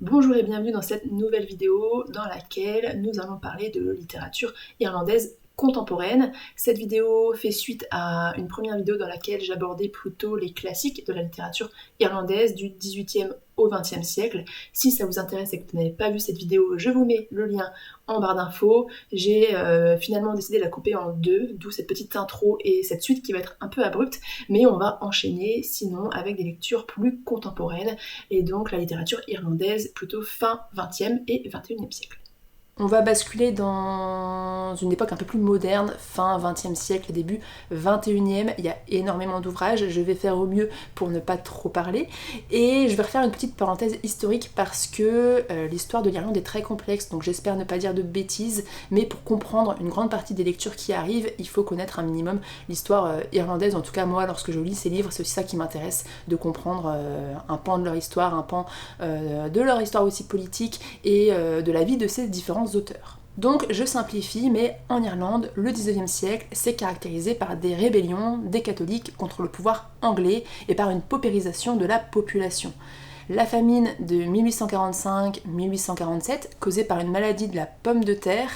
Bonjour et bienvenue dans cette nouvelle vidéo dans laquelle nous allons parler de littérature irlandaise contemporaine. Cette vidéo fait suite à une première vidéo dans laquelle j'abordais plutôt les classiques de la littérature irlandaise du XVIIIe au XXe siècle. Si ça vous intéresse et que vous n'avez pas vu cette vidéo, je vous mets le lien en barre d'infos. J'ai finalement décidé de la couper en deux, d'où cette petite intro et cette suite qui va être un peu abrupte, mais on va enchaîner sinon avec des lectures plus contemporaines et donc la littérature irlandaise plutôt fin XXe et XXIe siècle. On va basculer dans une époque un peu plus moderne, fin XXe siècle, début XXIe. Il y a énormément d'ouvrages, je vais faire au mieux pour ne pas trop parler. Et je vais refaire une petite parenthèse historique parce que l'histoire de l'Irlande est très complexe, donc j'espère ne pas dire de bêtises, mais pour comprendre une grande partie des lectures qui arrivent, il faut connaître un minimum l'histoire irlandaise. En tout cas, moi, lorsque je lis ces livres, c'est aussi ça qui m'intéresse, de comprendre un pan de leur histoire, un pan de leur histoire aussi politique et de la vie de ces différents auteurs. Donc je simplifie, mais en Irlande, le 19e siècle s'est caractérisé par des rébellions des catholiques contre le pouvoir anglais et par une paupérisation de la population. La famine de 1845-1847, causée par une maladie de la pomme de terre,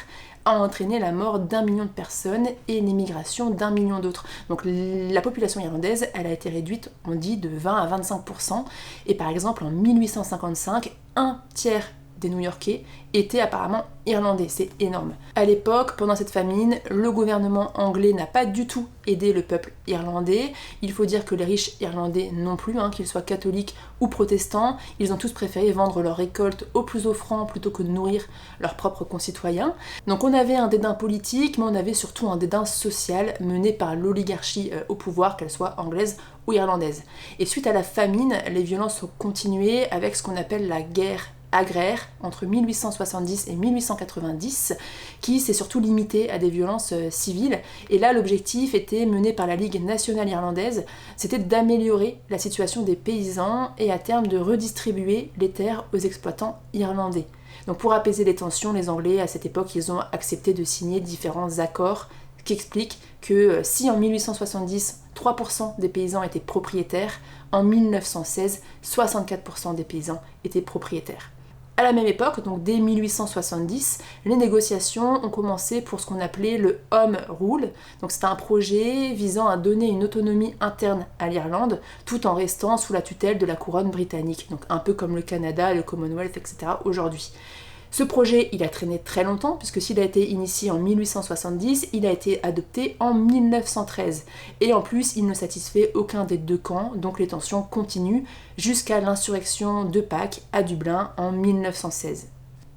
a entraîné la mort d'1 million de personnes et l'émigration d'1 million d'autres. Donc la population irlandaise, elle a été réduite, on dit, de 20 à 25%. Et par exemple, en 1855, un tiers des New-Yorkais étaient apparemment irlandais, c'est énorme. À l'époque, pendant cette famine, le gouvernement anglais n'a pas du tout aidé le peuple irlandais. Il faut dire que les riches irlandais non plus, qu'ils soient catholiques ou protestants, ils ont tous préféré vendre leurs récoltes au plus offrant plutôt que de nourrir leurs propres concitoyens. Donc on avait un dédain politique, mais on avait surtout un dédain social mené par l'oligarchie au pouvoir, qu'elle soit anglaise ou irlandaise. Et suite à la famine, les violences ont continué avec ce qu'on appelle la guerre agraire entre 1870 et 1890 qui s'est surtout limité à des violences civiles, et là l'objectif était mené par la Ligue nationale irlandaise, c'était d'améliorer la situation des paysans et à terme de redistribuer les terres aux exploitants irlandais. Donc pour apaiser les tensions, les Anglais à cette époque ils ont accepté de signer différents accords qui expliquent que si en 1870 3% des paysans étaient propriétaires, en 1916 64% des paysans étaient propriétaires. À la même époque, donc dès 1870, les négociations ont commencé pour ce qu'on appelait le Home Rule. Donc c'était un projet visant à donner une autonomie interne à l'Irlande, tout en restant sous la tutelle de la couronne britannique. Donc un peu comme le Canada, le Commonwealth, etc. aujourd'hui. Ce projet, il a traîné très longtemps, puisque s'il a été initié en 1870, il a été adopté en 1913. Et en plus, il ne satisfait aucun des deux camps, donc les tensions continuent jusqu'à l'insurrection de Pâques à Dublin en 1916.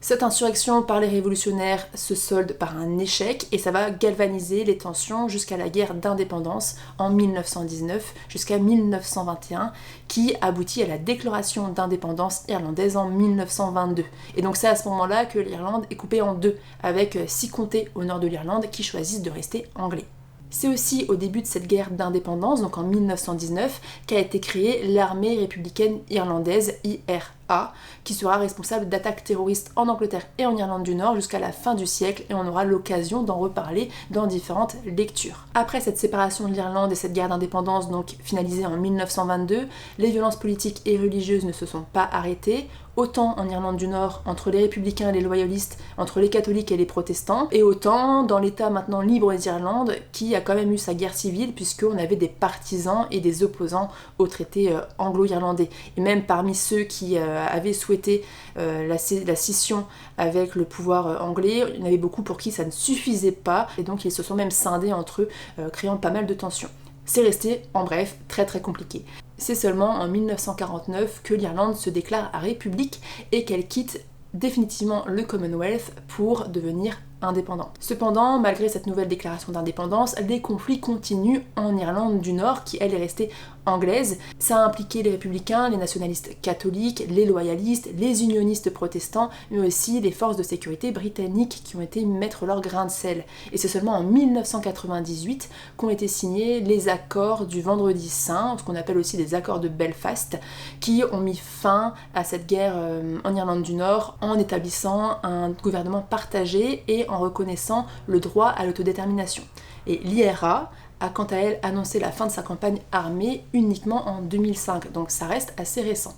Cette insurrection par les révolutionnaires se solde par un échec et ça va galvaniser les tensions jusqu'à la guerre d'indépendance en 1919 jusqu'à 1921 qui aboutit à la déclaration d'indépendance irlandaise en 1922. Et donc c'est à ce moment-là que l'Irlande est coupée en deux, avec 6 comtés au nord de l'Irlande qui choisissent de rester anglais. C'est aussi au début de cette guerre d'indépendance, donc en 1919, qu'a été créée l'armée républicaine irlandaise, IRA, qui sera responsable d'attaques terroristes en Angleterre et en Irlande du Nord jusqu'à la fin du siècle, et on aura l'occasion d'en reparler dans différentes lectures. Après cette séparation de l'Irlande et cette guerre d'indépendance, donc finalisée en 1922, les violences politiques et religieuses ne se sont pas arrêtées, autant en Irlande du Nord entre les républicains et les loyalistes, entre les catholiques et les protestants, et autant dans l'État maintenant libre d'Irlande qui a quand même eu sa guerre civile puisqu'on avait des partisans et des opposants au traité anglo-irlandais. Et même parmi ceux qui avaient souhaité la scission avec le pouvoir anglais, il y en avait beaucoup pour qui ça ne suffisait pas, et donc ils se sont même scindés entre eux, créant pas mal de tensions. C'est resté, en bref, très très compliqué. C'est seulement en 1949 que l'Irlande se déclare à république et qu'elle quitte définitivement le Commonwealth pour devenir indépendante. Cependant, malgré cette nouvelle déclaration d'indépendance, les conflits continuent en Irlande du Nord, qui elle est restée anglaise. Ça a impliqué les républicains, les nationalistes catholiques, les loyalistes, les unionistes protestants, mais aussi les forces de sécurité britanniques qui ont été mettre leur grain de sel. Et c'est seulement en 1998 qu'ont été signés les accords du Vendredi Saint, ce qu'on appelle aussi les accords de Belfast, qui ont mis fin à cette guerre en Irlande du Nord en établissant un gouvernement partagé et en reconnaissant le droit à l'autodétermination. Et l'IRA a quant à elle annoncé la fin de sa campagne armée uniquement en 2005, donc ça reste assez récent.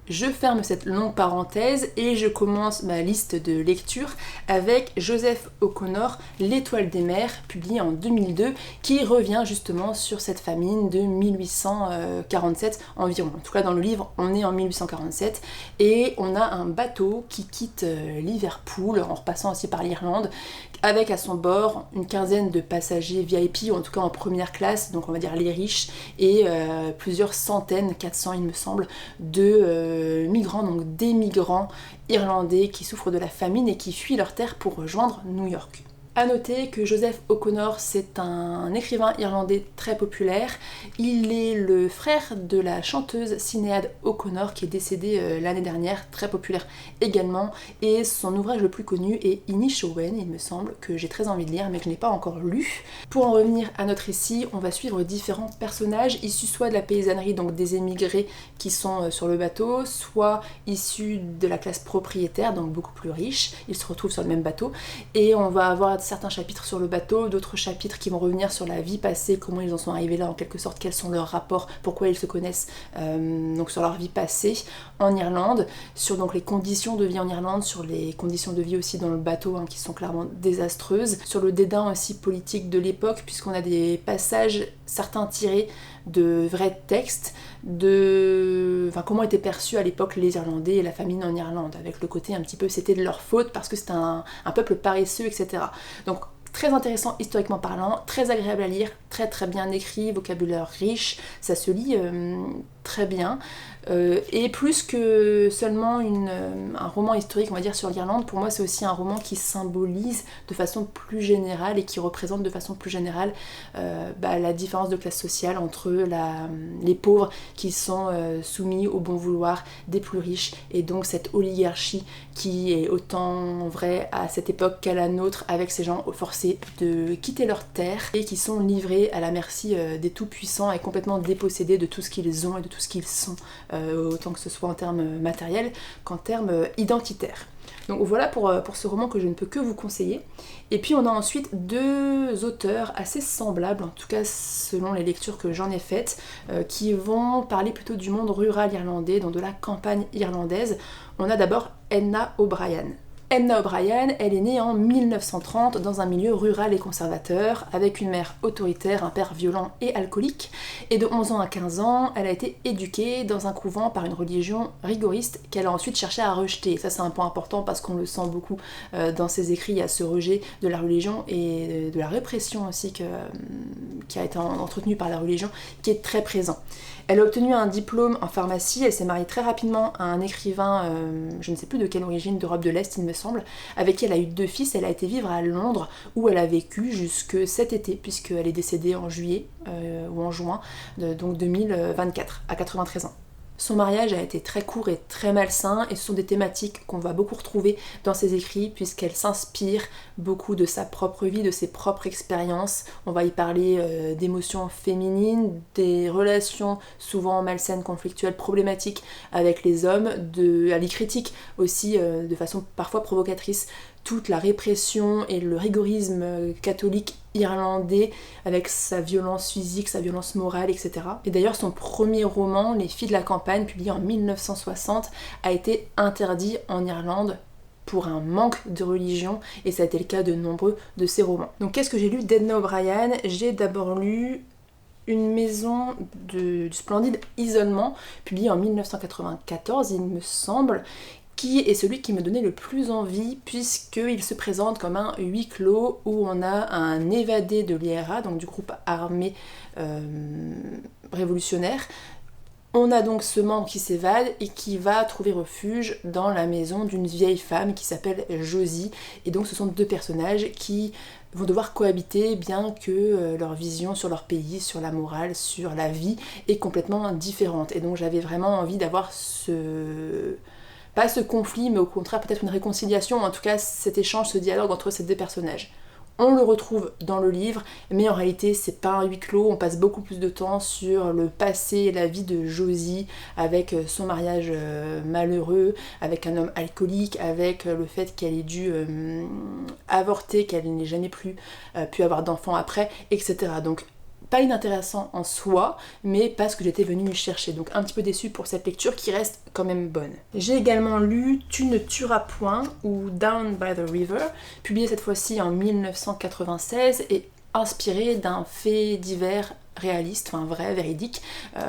Je ferme cette longue parenthèse et je commence ma liste de lecture avec Joseph O'Connor, L'étoile des mers, publié en 2002, qui revient justement sur cette famine de 1847 environ. En tout cas dans le livre, on est en 1847 et on a un bateau qui quitte Liverpool en repassant aussi par l'Irlande, avec à son bord une quinzaine de passagers VIP, ou en tout cas en première classe, donc on va dire les riches, et plusieurs centaines, 400 il me semble, de migrants, donc des migrants irlandais qui souffrent de la famine et qui fuient leur terre pour rejoindre New York. A noter que Joseph O'Connor, c'est un écrivain irlandais très populaire. Il est le frère de la chanteuse Sinéad O'Connor qui est décédée l'année dernière, très populaire également. Et son ouvrage le plus connu est Inishowen, il me semble, que j'ai très envie de lire mais que je n'ai pas encore lu. Pour en revenir à notre récit, on va suivre différents personnages issus soit de la paysannerie, donc des émigrés qui sont sur le bateau, soit issus de la classe propriétaire, donc beaucoup plus riche. Ils se retrouvent sur le même bateau et on va avoir certains chapitres sur le bateau, d'autres chapitres qui vont revenir sur la vie passée, comment ils en sont arrivés là en quelque sorte, quels sont leurs rapports, pourquoi ils se connaissent, donc sur leur vie passée en Irlande, sur donc les conditions de vie en Irlande, sur les conditions de vie aussi dans le bateau qui sont clairement désastreuses, sur le dédain aussi politique de l'époque puisqu'on a des passages, certains tirés de vrais textes, comment étaient perçus à l'époque les Irlandais et la famine en Irlande, avec le côté un petit peu c'était de leur faute parce que c'était un peuple paresseux, etc. Donc très intéressant historiquement parlant, très agréable à lire, très très bien écrit, vocabulaire riche, ça se lit très bien. Et plus que seulement un roman historique, on va dire, sur l'Irlande, pour moi c'est aussi un roman qui symbolise de façon plus générale et qui représente de façon plus générale la différence de classe sociale entre les pauvres qui sont soumis au bon vouloir des plus riches, et donc cette oligarchie qui est autant vraie à cette époque qu'à la nôtre, avec ces gens forcés de quitter leur terre et qui sont livrés à la merci des tout-puissants et complètement dépossédés de tout ce qu'ils ont et de tout ce qu'ils sont, autant que ce soit en termes matériels qu'en termes identitaires. Donc voilà pour ce roman que je ne peux que vous conseiller. Et puis on a ensuite deux auteurs assez semblables, en tout cas selon les lectures que j'en ai faites, qui vont parler plutôt du monde rural irlandais, donc de la campagne irlandaise. On a d'abord Edna O'Brien. Edna O'Brien, elle est née en 1930 dans un milieu rural et conservateur, avec une mère autoritaire, un père violent et alcoolique, et de 11 ans à 15 ans, elle a été éduquée dans un couvent par une religion rigoriste qu'elle a ensuite cherché à rejeter. Ça c'est un point important parce qu'on le sent beaucoup dans ses écrits, il y a ce rejet de la religion et de la répression aussi qui a été entretenue par la religion, qui est très présent. Elle a obtenu un diplôme en pharmacie, elle s'est mariée très rapidement à un écrivain, je ne sais plus de quelle origine, d'Europe de l'Est il me semble, avec qui elle a eu 2 fils. Elle a été vivre à Londres où elle a vécu jusque cet été, puisqu'elle est décédée en juillet ou en juin, donc 2024, à 93 ans. Son mariage a été très court et très malsain, et ce sont des thématiques qu'on va beaucoup retrouver dans ses écrits puisqu'elle s'inspire beaucoup de sa propre vie, de ses propres expériences. On va y parler d'émotions féminines, des relations souvent malsaines, conflictuelles, problématiques avec les hommes, elle y critique aussi de façon parfois provocatrice toute la répression et le rigorisme catholique irlandais avec sa violence physique, sa violence morale, etc. Et d'ailleurs son premier roman, Les filles de la campagne, publié en 1960, a été interdit en Irlande pour un manque de religion, et ça a été le cas de nombreux de ses romans. Donc qu'est-ce que j'ai lu d'Edna O'Brien ? J'ai d'abord lu Une maison du splendide isolement, publié en 1994, il me semble, qui est celui qui me donnait le plus envie puisqu'il se présente comme un huis clos où on a un évadé de l'IRA, donc du groupe armé révolutionnaire. On a donc ce membre qui s'évade et qui va trouver refuge dans la maison d'une vieille femme qui s'appelle Josie, et donc ce sont 2 personnages qui vont devoir cohabiter bien que leur vision sur leur pays, sur la morale, sur la vie est complètement différente. Et donc j'avais vraiment envie d'avoir pas ce conflit, mais au contraire peut-être une réconciliation, en tout cas cet échange, ce dialogue entre ces 2 personnages. On le retrouve dans le livre, mais en réalité c'est pas un huis clos, on passe beaucoup plus de temps sur le passé et la vie de Josie, avec son mariage malheureux, avec un homme alcoolique, avec le fait qu'elle ait dû avorter, qu'elle n'ait jamais plus pu avoir d'enfants après, etc. Donc pas inintéressant en soi, mais pas ce que j'étais venue chercher. Donc un petit peu déçue pour cette lecture qui reste quand même bonne. J'ai également lu Tu ne tueras point ou Down by the River, publié cette fois-ci en 1996 et inspiré d'un fait divers réaliste, enfin vrai, véridique,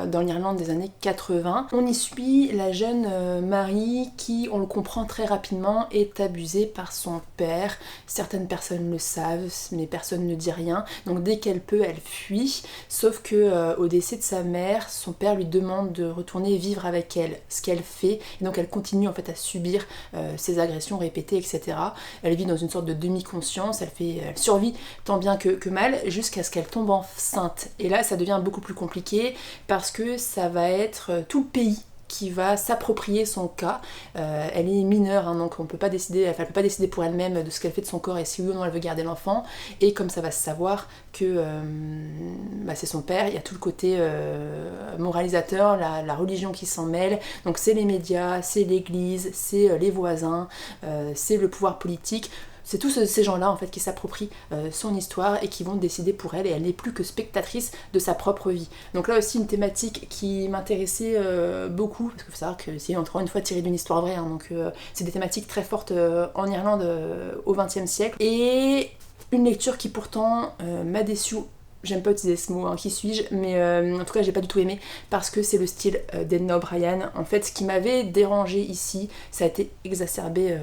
dans l'Irlande des années 80. On y suit la jeune Marie qui, on le comprend très rapidement, est abusée par son père. Certaines personnes le savent, mais personne ne dit rien. Donc dès qu'elle peut, elle fuit. Sauf que au décès de sa mère, son père lui demande de retourner vivre avec elle, ce qu'elle fait. Et donc elle continue en fait à subir ces agressions répétées, etc. Elle vit dans une sorte de demi-conscience, elle survit tant bien que mal, jusqu'à ce qu'elle tombe enceinte. Et là, ça devient beaucoup plus compliqué parce que ça va être tout le pays qui va s'approprier son cas. Elle est mineure, hein, donc on peut pas décider, elle peut pas décider pour elle-même de ce qu'elle fait de son corps et si oui ou non elle veut garder l'enfant. Et comme ça va se savoir que c'est son père, il y a tout le côté moralisateur, la religion qui s'en mêle. Donc c'est les médias, c'est l'église, c'est les voisins, c'est le pouvoir politique. C'est tous ces gens-là en fait qui s'approprient son histoire et qui vont décider pour elle, et elle n'est plus que spectatrice de sa propre vie. Donc là aussi une thématique qui m'intéressait beaucoup, parce qu'il faut savoir que c'est encore une fois tiré d'une histoire vraie, hein, donc c'est des thématiques très fortes en Irlande au XXe siècle, et une lecture qui pourtant m'a déçue. J'aime pas utiliser ce mot, hein, qui suis-je, mais en tout cas j'ai pas du tout aimé parce que c'est le style d'Edna O'Brien. En fait, ce qui m'avait dérangé ici, ça a été exacerbé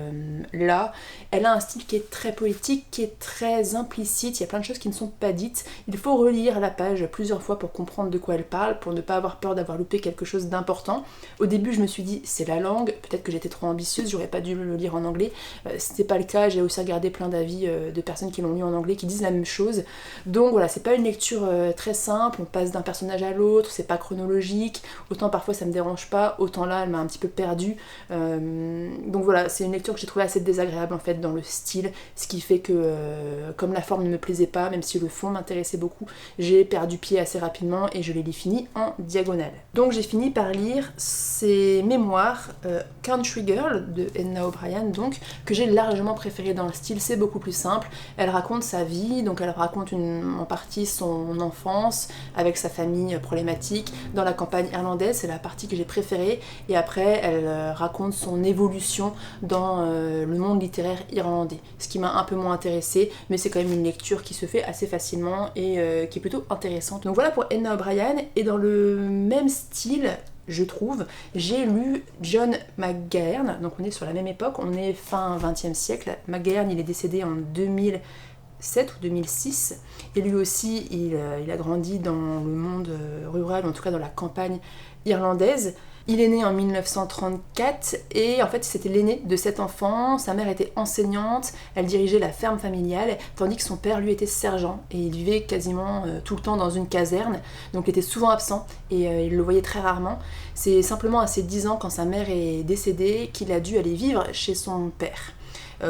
là. Elle a un style qui est très poétique, qui est très implicite, il y a plein de choses qui ne sont pas dites. Il faut relire la page plusieurs fois pour comprendre de quoi elle parle, pour ne pas avoir peur d'avoir loupé quelque chose d'important. Au début je me suis dit c'est la langue, peut-être que j'étais trop ambitieuse, j'aurais pas dû le lire en anglais. C'était pas le cas, j'ai aussi regardé plein d'avis de personnes qui l'ont lu en anglais qui disent la même chose. Donc voilà, c'est pas une lecture très simple, on passe d'un personnage à l'autre, c'est pas chronologique, autant parfois ça me dérange pas, autant là elle m'a un petit peu perdue. Donc voilà, c'est une lecture que j'ai trouvée assez désagréable en fait dans le style, ce qui fait que comme la forme ne me plaisait pas, même si le fond m'intéressait beaucoup, j'ai perdu pied assez rapidement et je l'ai fini en diagonale. Donc j'ai fini par lire ses mémoires Country Girl de Edna O'Brien, donc que j'ai largement préféré dans le style, c'est beaucoup plus simple. Elle raconte sa vie, donc elle raconte en partie son enfance avec sa famille problématique dans la campagne irlandaise, c'est la partie que j'ai préférée, et après elle raconte son évolution dans le monde littéraire irlandais, ce qui m'a un peu moins intéressée, mais c'est quand même une lecture qui se fait assez facilement et qui est plutôt intéressante. Donc voilà pour Edna O'Brien, et dans le même style, je trouve, j'ai lu John McGahern, donc on est sur la même époque, on est fin 20e siècle. McGahern, il est décédé en 2007 ou 2006, et lui aussi il a grandi dans le monde rural, en tout cas dans la campagne irlandaise. Il est né en 1934 et en fait c'était l'aîné de 7 enfants, sa mère était enseignante, elle dirigeait la ferme familiale, tandis que son père lui était sergent et il vivait quasiment tout le temps dans une caserne, donc il était souvent absent et il le voyait très rarement. C'est simplement à ses 10 ans, quand sa mère est décédée, qu'il a dû aller vivre chez son père.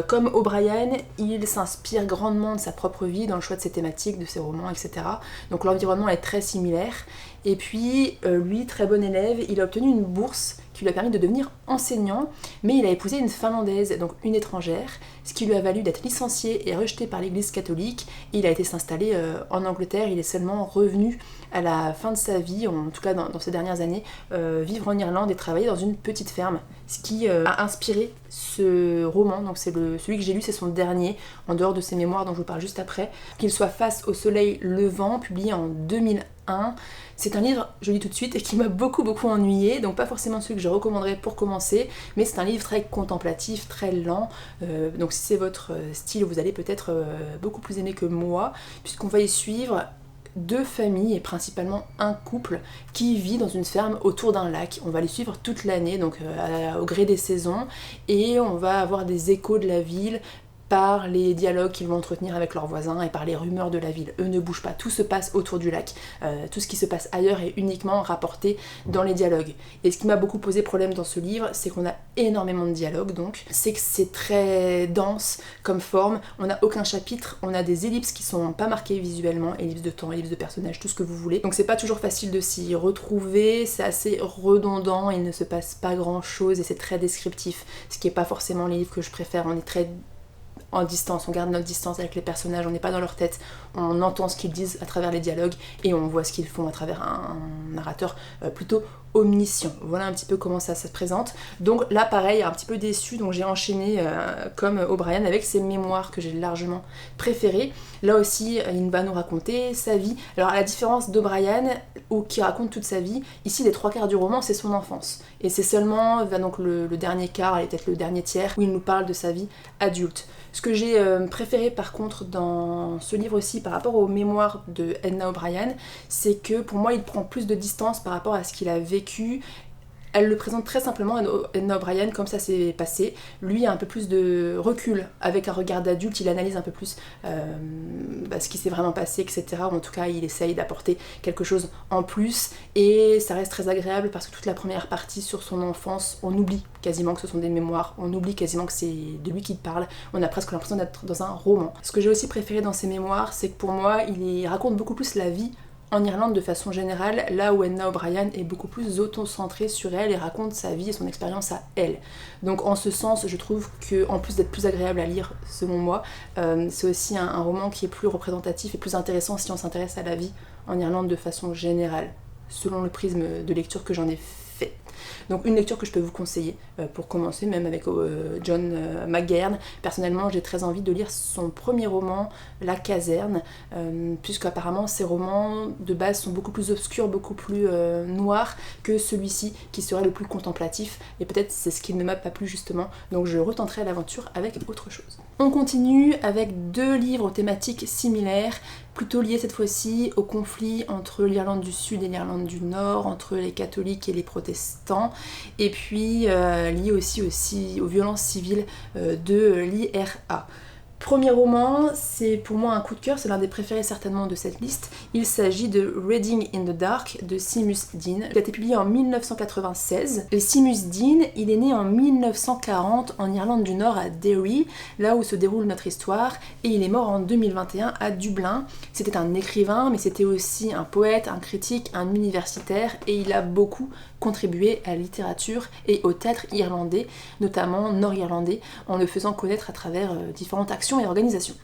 Comme O'Brien, il s'inspire grandement de sa propre vie dans le choix de ses thématiques, de ses romans, etc. Donc l'environnement est très similaire. Et puis, lui, très bon élève, il a obtenu une bourse qui lui a permis de devenir enseignant, mais il a épousé une Finlandaise, donc une étrangère, ce qui lui a valu d'être licencié et rejeté par l'église catholique, et il a été s'installer en Angleterre. Il est seulement revenu à la fin de sa vie, en tout cas dans ces dernières années, vivre en Irlande et travailler dans une petite ferme, ce qui a inspiré ce roman. Donc c'est celui que j'ai lu, c'est son dernier, en dehors de ses mémoires dont je vous parle juste après, Qu'il soit face au soleil levant, publié en 2001. C'est un livre, je le dis tout de suite, qui m'a beaucoup ennuyée, donc pas forcément celui que je recommanderais pour commencer, mais c'est un livre très contemplatif, très lent, donc si c'est votre style, vous allez peut-être beaucoup plus aimer que moi, puisqu'on va y suivre 2 familles et principalement un couple qui vit dans une ferme autour d'un lac. On va les suivre toute l'année, donc au gré des saisons, et on va avoir des échos de la ville par les dialogues qu'ils vont entretenir avec leurs voisins et par les rumeurs de la ville. Eux ne bougent pas, tout se passe autour du lac. Tout ce qui se passe ailleurs est uniquement rapporté dans les dialogues. Et ce qui m'a beaucoup posé problème dans ce livre, c'est qu'on a énormément de dialogues, donc c'est que c'est très dense comme forme, on n'a aucun chapitre, on a des ellipses qui sont pas marquées visuellement, ellipses de temps, ellipses de personnages, tout ce que vous voulez. Donc c'est pas toujours facile de s'y retrouver, c'est assez redondant, il ne se passe pas grand chose et c'est très descriptif, ce qui est pas forcément les livres que je préfère. On est très en distance, on garde notre distance avec les personnages, on n'est pas dans leur tête, on entend ce qu'ils disent à travers les dialogues et on voit ce qu'ils font à travers un narrateur plutôt omniscient. Voilà un petit peu comment ça se présente. Donc là pareil, un petit peu déçue, donc j'ai enchaîné comme O'Brien avec ses mémoires que j'ai largement préférées. Là aussi, il va nous raconter sa vie. Alors à la différence d'O'Brien, qui raconte toute sa vie, ici les 3/4 du roman c'est son enfance. Et c'est seulement donc le dernier quart, et peut-être le dernier tiers, où il nous parle de sa vie adulte. Ce que j'ai préféré par contre dans ce livre-ci par rapport aux mémoires de Edna O'Brien, c'est que pour moi il prend plus de distance par rapport à ce qu'il a vécu. Elle le présente très simplement, Edna O'Brien, comme ça s'est passé. Lui a un peu plus de recul, avec un regard d'adulte, il analyse un peu plus ce qui s'est vraiment passé, etc. Ou en tout cas, il essaye d'apporter quelque chose en plus. Et ça reste très agréable parce que toute la première partie sur son enfance, on oublie quasiment que ce sont des mémoires, on oublie quasiment que c'est de lui qu'il parle. On a presque l'impression d'être dans un roman. Ce que j'ai aussi préféré dans ses mémoires, c'est que pour moi, il raconte beaucoup plus la vie en Irlande de façon générale, là où Edna O'Brien est beaucoup plus auto-centrée sur elle et raconte sa vie et son expérience à elle. Donc en ce sens, je trouve que en plus d'être plus agréable à lire, selon moi, c'est aussi un roman qui est plus représentatif et plus intéressant si on s'intéresse à la vie en Irlande de façon générale, selon le prisme de lecture que j'en ai fait. Donc une lecture que je peux vous conseiller pour commencer, même avec John McGahern. Personnellement, j'ai très envie de lire son premier roman, La Caserne, puisque apparemment ces romans de base sont beaucoup plus obscurs, beaucoup plus noirs que celui-ci, qui serait le plus contemplatif, et peut-être c'est ce qui ne m'a pas plu justement, donc je retenterai l'aventure avec autre chose. On continue avec 2 livres thématiques similaires, plutôt liés cette fois-ci au conflit entre l'Irlande du Sud et l'Irlande du Nord, entre les catholiques et les protestants, et puis liés aussi aux violences civiles de l'IRA. Premier roman, c'est pour moi un coup de cœur, c'est l'un des préférés certainement de cette liste. Il s'agit de Reading in the Dark de Seamus Deane. Il a été publié en 1996. Et Seamus Deane, il est né en 1940 en Irlande du Nord à Derry, là où se déroule notre histoire, et il est mort en 2021 à Dublin. C'était un écrivain, mais c'était aussi un poète, un critique, un universitaire, et il a beaucoup contribué à la littérature et au théâtre irlandais, notamment nord-irlandais, en le faisant connaître à travers différentes actions et organisations.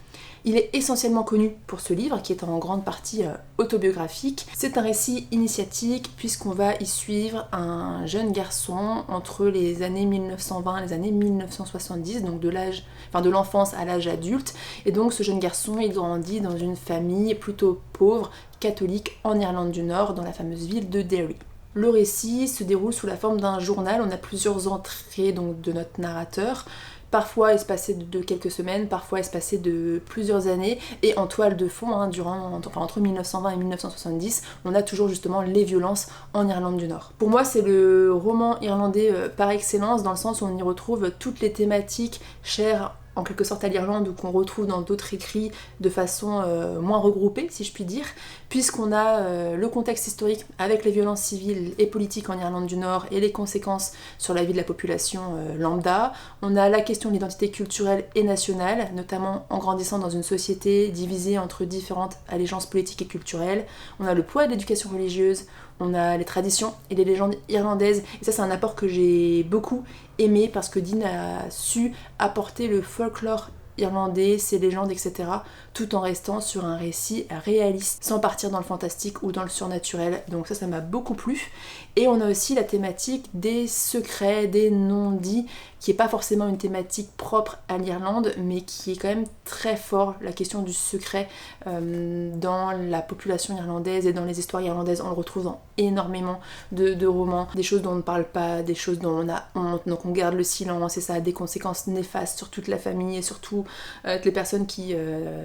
Il est essentiellement connu pour ce livre, qui est en grande partie autobiographique. C'est un récit initiatique, puisqu'on va y suivre un jeune garçon entre les années 1920 et les années 1970, donc de l'enfance à l'âge adulte. Et donc ce jeune garçon, il grandit dans une famille plutôt pauvre, catholique, en Irlande du Nord, dans la fameuse ville de Derry. Le récit se déroule sous la forme d'un journal, on a plusieurs entrées donc, de notre narrateur, parfois espacées de quelques semaines, parfois espacées de plusieurs années, et en toile de fond, entre 1920 et 1970, on a toujours justement les violences en Irlande du Nord. Pour moi, c'est le roman irlandais par excellence, dans le sens où on y retrouve toutes les thématiques chères en quelque sorte à l'Irlande, ou qu'on retrouve dans d'autres écrits de façon moins regroupée, si je puis dire, puisqu'on a le contexte historique avec les violences civiles et politiques en Irlande du Nord et les conséquences sur la vie de la population lambda. On a la question de l'identité culturelle et nationale, notamment en grandissant dans une société divisée entre différentes allégeances politiques et culturelles. On a le poids de l'éducation religieuse, on a les traditions et les légendes irlandaises, et ça c'est un apport que j'ai beaucoup aimé parce que Deane a su apporter le folklore irlandais, ses légendes, etc., tout en restant sur un récit réaliste, sans partir dans le fantastique ou dans le surnaturel. Donc ça m'a beaucoup plu. Et on a aussi la thématique des secrets, des non-dits, qui n'est pas forcément une thématique propre à l'Irlande, mais qui est quand même très fort, la question du secret dans la population irlandaise et dans les histoires irlandaises. On le retrouve dans énormément de romans, des choses dont on ne parle pas, des choses dont on a honte, donc on garde le silence, et ça a des conséquences néfastes sur toute la famille et sur toutes les personnes qui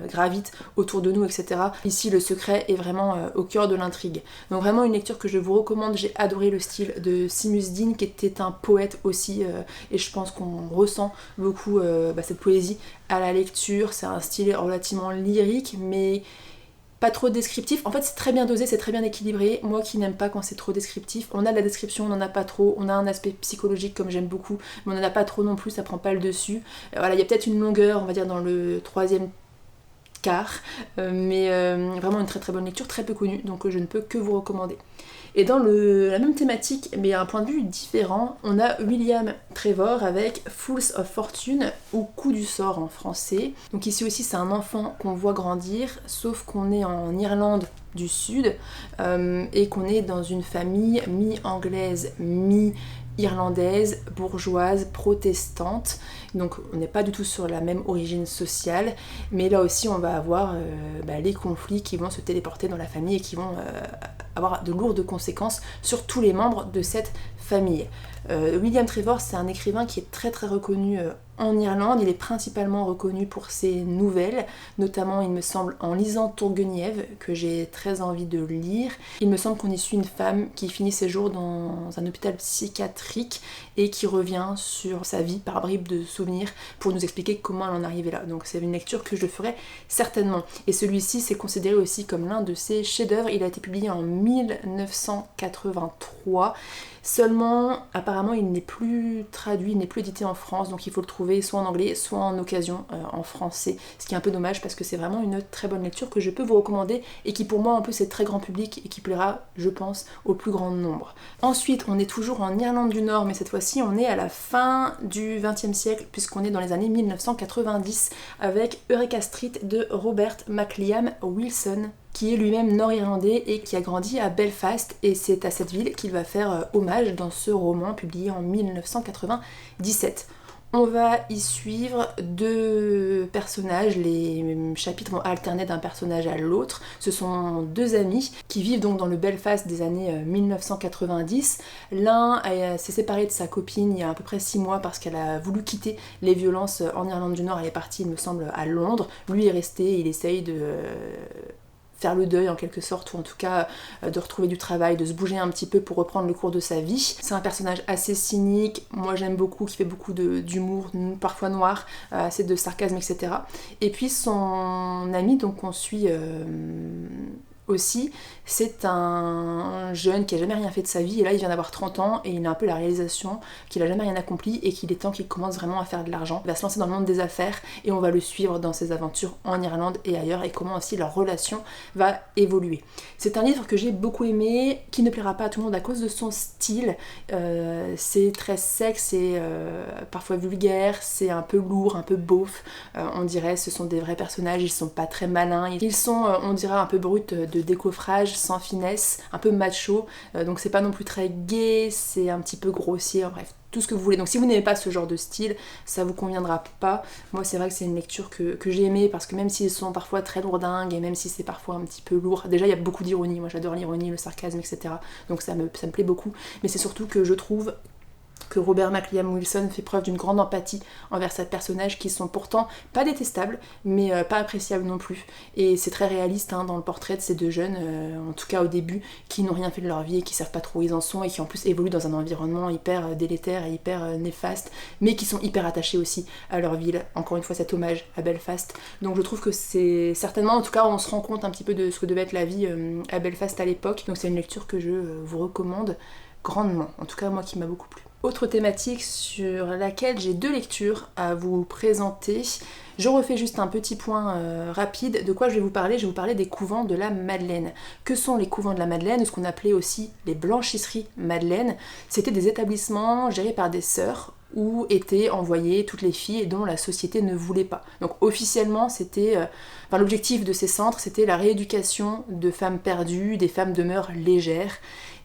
gravitent autour de nous, etc. Ici, le secret est vraiment au cœur de l'intrigue. Donc vraiment une lecture que je vous recommande. J'ai adoré le style de Seamus Deane, qui était un poète aussi, et je pense qu'on ressent beaucoup cette poésie à la lecture. C'est un style relativement lyrique, mais pas trop descriptif. En fait, c'est très bien dosé, c'est très bien équilibré. Moi qui n'aime pas quand c'est trop descriptif, on a de la description, on n'en a pas trop, on a un aspect psychologique comme j'aime beaucoup, mais on n'en a pas trop non plus, ça prend pas le dessus. Voilà, il y a peut-être une longueur, on va dire, dans le 3e quart, mais vraiment une très très bonne lecture, très peu connue, donc je ne peux que vous recommander. Et dans la même thématique, mais à un point de vue différent, on a William Trevor avec Fools of Fortune ou Coup du sort en français. Donc ici aussi c'est un enfant qu'on voit grandir, sauf qu'on est en Irlande du Sud et qu'on est dans une famille mi-anglaise, mi-irlandaise, bourgeoise, protestante. Donc on n'est pas du tout sur la même origine sociale, mais là aussi on va avoir les conflits qui vont se téléporter dans la famille et qui vont avoir de lourdes conséquences sur tous les membres de cette famille. William Trevor, c'est un écrivain qui est très très reconnu en Irlande. Il est principalement reconnu pour ses nouvelles, notamment il me semble en lisant Tourgueniev, que j'ai très envie de lire. Il me semble qu'on y suit une femme qui finit ses jours dans un hôpital psychiatrique et qui revient sur sa vie par bribes de souvenirs pour nous expliquer comment elle en est arrivée là. Donc c'est une lecture que je ferai certainement. Et celui-ci c'est considéré aussi comme l'un de ses chefs-d'œuvre. Il a été publié en 1983. Seulement, apparemment, il n'est plus traduit, il n'est plus édité en France, donc il faut le trouver soit en anglais, soit en occasion en français. Ce qui est un peu dommage parce que c'est vraiment une très bonne lecture que je peux vous recommander et qui pour moi en plus est très grand public et qui plaira, je pense, au plus grand nombre. Ensuite, on est toujours en Irlande du Nord, mais cette fois-ci on est à la fin du XXe siècle puisqu'on est dans les années 1990 avec Eureka Street de Robert McLiam Wilson, qui est lui-même nord-irlandais et qui a grandi à Belfast, et c'est à cette ville qu'il va faire hommage dans ce roman publié en 1997. On va y suivre deux personnages, les chapitres vont alterner d'un personnage à l'autre. Ce sont deux amis qui vivent donc dans le Belfast des années 1990. L'un s'est séparé de sa copine il y a à peu près 6 mois parce qu'elle a voulu quitter les violences en Irlande du Nord. Elle est partie, il me semble, à Londres. Lui est resté, il essaye de faire le deuil en quelque sorte, ou en tout cas de retrouver du travail, de se bouger un petit peu pour reprendre le cours de sa vie. C'est un personnage assez cynique, moi j'aime beaucoup, qui fait beaucoup d'humour, parfois noir, assez de sarcasme, etc. Et puis son ami, donc on suit aussi, c'est un jeune qui a jamais rien fait de sa vie et là il vient d'avoir 30 ans et il a un peu la réalisation qu'il a jamais rien accompli et qu'il est temps qu'il commence vraiment à faire de l'argent. Il va se lancer dans le monde des affaires et on va le suivre dans ses aventures en Irlande et ailleurs et comment aussi leur relation va évoluer. C'est un livre que j'ai beaucoup aimé, qui ne plaira pas à tout le monde à cause de son style. C'est très sec, c'est parfois vulgaire, c'est un peu lourd, un peu beauf. On dirait ce sont des vrais personnages, ils sont pas très malins, ils sont on dirait un peu bruts de décoffrage, sans finesse, un peu macho, donc c'est pas non plus très gai, c'est un petit peu grossier, bref, tout ce que vous voulez. Donc si vous n'aimez pas ce genre de style, ça vous conviendra pas. Moi c'est vrai que c'est une lecture que j'ai aimée parce que même s'ils sont parfois très lourdingues et même si c'est parfois un petit peu lourd, déjà il y a beaucoup d'ironie, moi j'adore l'ironie, le sarcasme, etc. Donc ça me plaît beaucoup, mais c'est surtout que je trouve que Robert McLiam Wilson fait preuve d'une grande empathie envers ces personnages qui sont pourtant pas détestables, mais pas appréciables non plus. Et c'est très réaliste dans le portrait de ces deux jeunes, en tout cas au début, qui n'ont rien fait de leur vie et qui savent pas trop où ils en sont et qui en plus évoluent dans un environnement hyper délétère et hyper néfaste, mais qui sont hyper attachés aussi à leur ville. Encore une fois, cet hommage à Belfast. Donc je trouve que c'est certainement, en tout cas, on se rend compte un petit peu de ce que devait être la vie à Belfast à l'époque. Donc c'est une lecture que je vous recommande grandement. En tout cas, moi qui m'a beaucoup plu. Autre thématique sur laquelle j'ai 2 lectures à vous présenter. Je refais juste un petit point rapide. De quoi je vais vous parler? Je vais vous parler des couvents de la Madeleine. Que sont les couvents de la Madeleine, ou ce qu'on appelait aussi les blanchisseries Madeleine? C'était des établissements gérés par des sœurs où étaient envoyées toutes les filles dont la société ne voulait pas. Donc officiellement, c'était, l'objectif de ces centres, c'était la rééducation de femmes perdues, des femmes de mœurs légères.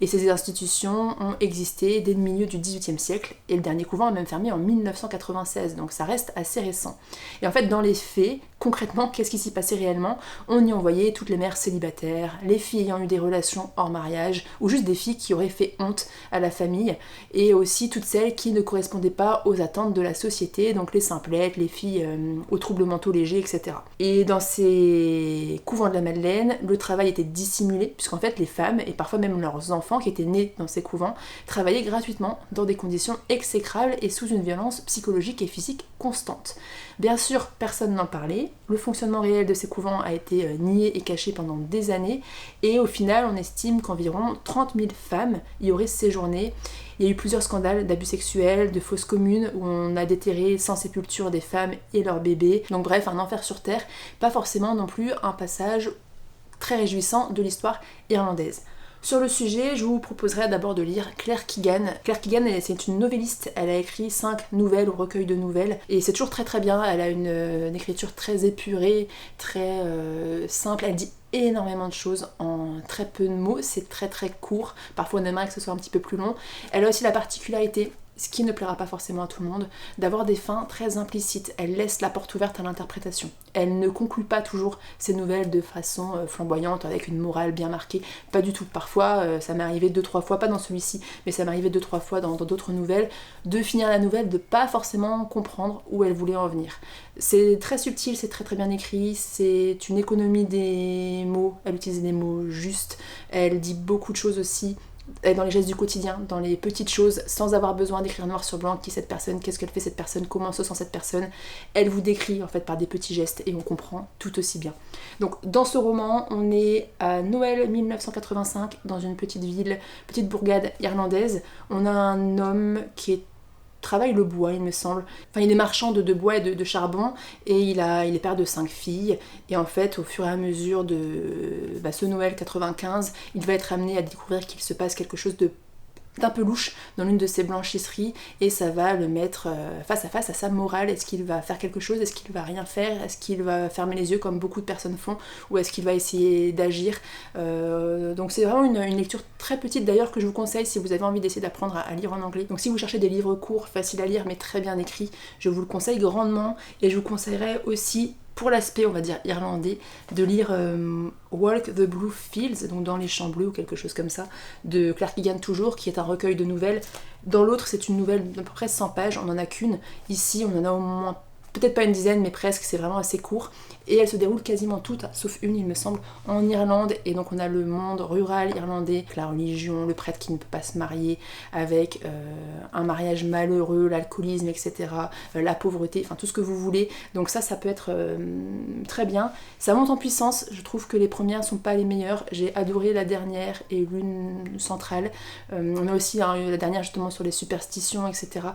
Et ces institutions ont existé dès le milieu du XVIIIe siècle, et le dernier couvent a même fermé en 1996, donc ça reste assez récent. Et en fait, dans les faits, concrètement, qu'est-ce qui s'y passait réellement? On y envoyait toutes les mères célibataires, les filles ayant eu des relations hors mariage, ou juste des filles qui auraient fait honte à la famille, et aussi toutes celles qui ne correspondaient pas aux attentes de la société, donc les simplettes, les filles aux troubles mentaux légers, etc. Et dans ces couvents de la Madeleine, le travail était dissimulé, puisqu'en fait les femmes, et parfois même leurs enfants qui étaient nés dans ces couvents, travaillaient gratuitement dans des conditions exécrables et sous une violence psychologique et physique constante. Bien sûr, personne n'en parlait, le fonctionnement réel de ces couvents a été nié et caché pendant des années, et au final on estime qu'environ 30 000 femmes y auraient séjourné. Il y a eu plusieurs scandales d'abus sexuels, de fosses communes où on a déterré sans sépulture des femmes et leurs bébés, donc bref, un enfer sur terre, pas forcément non plus un passage très réjouissant de l'histoire irlandaise. Sur le sujet, je vous proposerai d'abord de lire Claire Keegan. Claire Keegan, c'est une novelliste, elle a écrit 5 nouvelles ou recueils de nouvelles, et c'est toujours très très bien, elle a une écriture très épurée, très simple, elle dit énormément de choses en très peu de mots, c'est très très court, parfois on aimerait que ce soit un petit peu plus long. Elle a aussi la particularité, ce qui ne plaira pas forcément à tout le monde, d'avoir des fins très implicites. Elle laisse la porte ouverte à l'interprétation. Elle ne conclut pas toujours ses nouvelles de façon flamboyante, avec une morale bien marquée. Pas du tout. Parfois, ça m'est arrivé 2-3 fois, pas dans celui-ci, mais ça m'est arrivé 2-3 fois dans d'autres nouvelles, de finir la nouvelle, de pas forcément comprendre où elle voulait en venir. C'est très subtil, c'est très très bien écrit, c'est une économie des mots, elle utilise des mots justes, elle dit beaucoup de choses aussi, dans les gestes du quotidien, dans les petites choses, sans avoir besoin d'écrire noir sur blanc qui est cette personne, qu'est-ce qu'elle fait cette personne, comment se sent cette personne. Elle vous décrit en fait par des petits gestes et on comprend tout aussi bien. Donc dans ce roman, on est à Noël 1985, dans une petite ville, petite bourgade irlandaise. On a un homme qui travaille le bois, il me semble. Enfin, il est marchand de bois et de charbon, et il est père de 5 filles. Et en fait, au fur et à mesure de ce Noël 95, il va être amené à découvrir qu'il se passe quelque chose d'un peu louche dans l'une de ses blanchisseries, et ça va le mettre face à sa morale. Est-ce qu'il va faire quelque chose? Est-ce qu'il va rien faire? Est-ce qu'il va fermer les yeux comme beaucoup de personnes font? Ou est-ce qu'il va essayer d'agir? Donc c'est vraiment une lecture très petite d'ailleurs que je vous conseille si vous avez envie d'essayer d'apprendre à lire en anglais. Donc si vous cherchez des livres courts, faciles à lire mais très bien écrits, je vous le conseille grandement, et je vous conseillerais aussi, pour l'aspect, on va dire, irlandais, de lire Walk the Blue Fields, donc dans les champs bleus ou quelque chose comme ça, de Claire Keegan toujours, qui est un recueil de nouvelles. Dans l'autre, c'est une nouvelle d'à peu près 100 pages, on n'en a qu'une. Ici, on en a au moins, peut-être pas une dizaine, mais presque, c'est vraiment assez court. Et elle se déroule quasiment toutes, sauf une, il me semble, en Irlande. Et donc on a le monde rural irlandais, la religion, le prêtre qui ne peut pas se marier, avec un mariage malheureux, l'alcoolisme, etc., la pauvreté, enfin tout ce que vous voulez. Donc ça peut être très bien. Ça monte en puissance, je trouve que les premières sont pas les meilleures. J'ai adoré la dernière et l'une centrale. On a aussi la dernière justement sur les superstitions, etc.,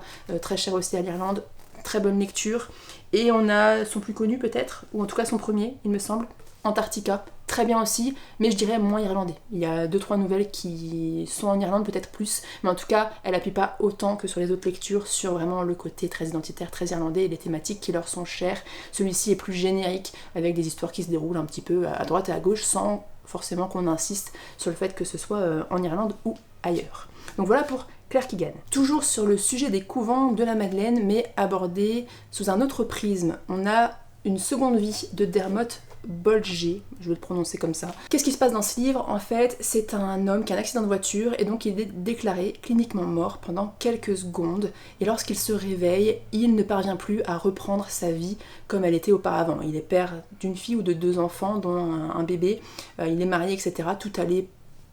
très chère aussi à l'Irlande. Très bonne lecture. Et on a son plus connu peut-être, ou en tout cas son premier, il me semble, Antarctica. Très bien aussi, mais je dirais moins irlandais. Il y a 2-3 nouvelles qui sont en Irlande, peut-être plus, mais en tout cas, elle appuie pas autant que sur les autres lectures, sur vraiment le côté très identitaire, très irlandais, et les thématiques qui leur sont chères. Celui-ci est plus générique, avec des histoires qui se déroulent un petit peu à droite et à gauche, sans forcément qu'on insiste sur le fait que ce soit en Irlande ou ailleurs. Donc voilà pour Claire Keegan. Toujours sur le sujet des couvents de la Madeleine, mais abordé sous un autre prisme. On a une seconde vie de Dermot Bolger, je vais le prononcer comme ça. Qu'est-ce qui se passe dans ce livre? En fait, c'est un homme qui a un accident de voiture et donc il est déclaré cliniquement mort pendant quelques secondes. Et lorsqu'il se réveille, il ne parvient plus à reprendre sa vie comme elle était auparavant. Il est père d'une fille ou de 2 enfants, dont un bébé. Il est marié, etc. Tout allait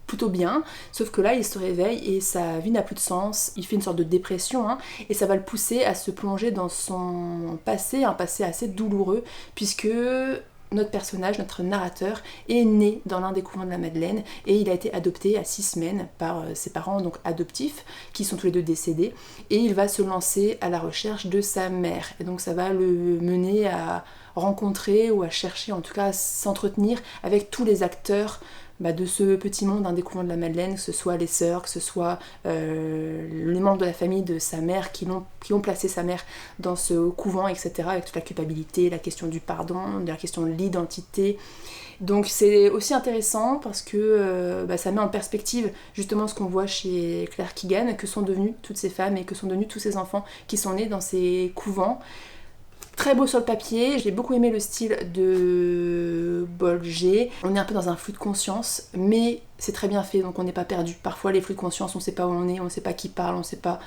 plutôt bien, sauf que là il se réveille et sa vie n'a plus de sens, il fait une sorte de dépression, et ça va le pousser à se plonger dans son passé, un passé assez douloureux, puisque notre personnage, notre narrateur, est né dans l'un des couvents de la Madeleine et il a été adopté à 6 semaines par ses parents donc adoptifs, qui sont tous les 2 décédés, et il va se lancer à la recherche de sa mère, et donc ça va le mener à rencontrer ou à chercher, en tout cas à s'entretenir avec tous les acteurs de ce petit monde des couvents de la Madeleine, que ce soit les sœurs, que ce soit les membres de la famille de sa mère qui ont placé sa mère dans ce couvent, etc., avec toute la culpabilité, la question du pardon, la question de l'identité. Donc c'est aussi intéressant parce que ça met en perspective justement ce qu'on voit chez Claire Keegan, que sont devenues toutes ces femmes et que sont devenus tous ces enfants qui sont nés dans ces couvents. Très beau sur le papier, j'ai beaucoup aimé le style de Bolger. On est un peu dans un flou de conscience, mais c'est très bien fait, donc on n'est pas perdu. Parfois les flux de conscience, on ne sait pas où on est, on ne sait pas qui parle, on ne sait pas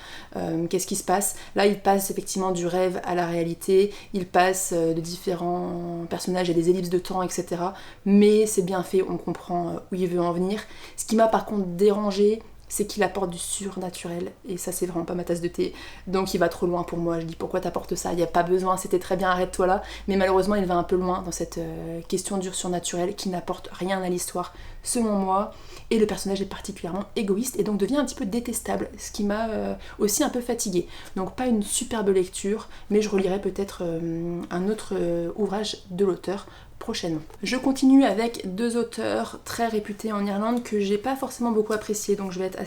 qu'est-ce qui se passe. Là, il passe effectivement du rêve à la réalité, il passe de différents personnages et des ellipses de temps, etc. Mais c'est bien fait, on comprend où il veut en venir. Ce qui m'a par contre dérangé, c'est qu'il apporte du surnaturel, et ça c'est vraiment pas ma tasse de thé, donc il va trop loin pour moi. Je dis pourquoi t'apportes ça, il n'y a pas besoin, c'était très bien, arrête-toi là, mais malheureusement il va un peu loin dans cette question du surnaturel qui n'apporte rien à l'histoire selon moi, et le personnage est particulièrement égoïste et donc devient un petit peu détestable, ce qui m'a aussi un peu fatiguée. Donc pas une superbe lecture, mais je relirai peut-être un autre ouvrage de l'auteur prochainement. Je continue avec 2 auteurs très réputés en Irlande que j'ai pas forcément beaucoup appréciés, donc je vais être